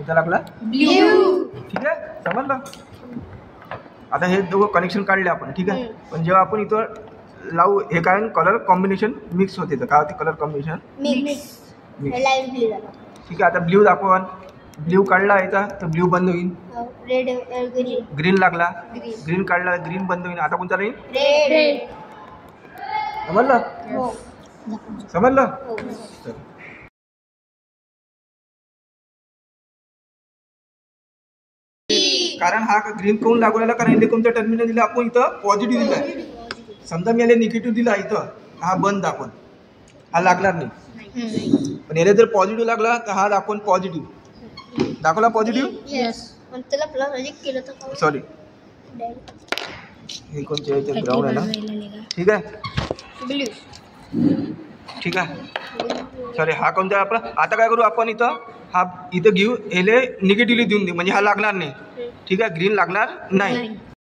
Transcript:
कोणता लागला? ब्ल्यू. ठीक आहे, समजलं. आता हे दोघं कनेक्शन काढले आपण, ठीक आहे. पण जेव्हा आपण इथं लावू हे काय कलर कॉम्बिनेशन मिक्स होते, तर काय होते colour combination mix. Light blue झाला. ठीक आहे. आता ब्ल्यू दाखवा. ब्ल्यू काढला याचा तर ब्ल्यू बंद होईल. Red green. ग्रीन लागला, ग्रीन. ग्रीन काढला ग्रीन बंद होईल. आता कोणता राहील? रेड. समजलं? हो. समजलं. हो. चल. कारण हा ग्रीन कोण लागू राहिला, कारण इथे कोणतं टर्मिनल दिलं आपण इथं पॉझिटिव्ह दिलं आहे. समजा मी याला निगेटिव्ह दिला इथं, हा बंद दाखवून हा लागणार नाही. पण याला जर पॉझिटिव्ह लागला तर हा दाखवून पॉझिटिव्ह दाखवला. Positive yes. पण त्याला प्लस केलं तर सॉरी हे कोणते आहे ते ग्राउंड आहे ना. ठीक आहे, ब्ल्यू. ठीक आहे. सॉरी हा कोणता आहे आपला. आता काय करू आपण इथं हा इथं घेऊ, याला निगेटिव्हली देऊन देऊ म्हणजे हा लागणार नाही. ठीक आहे, ग्रीन लागणार नाही.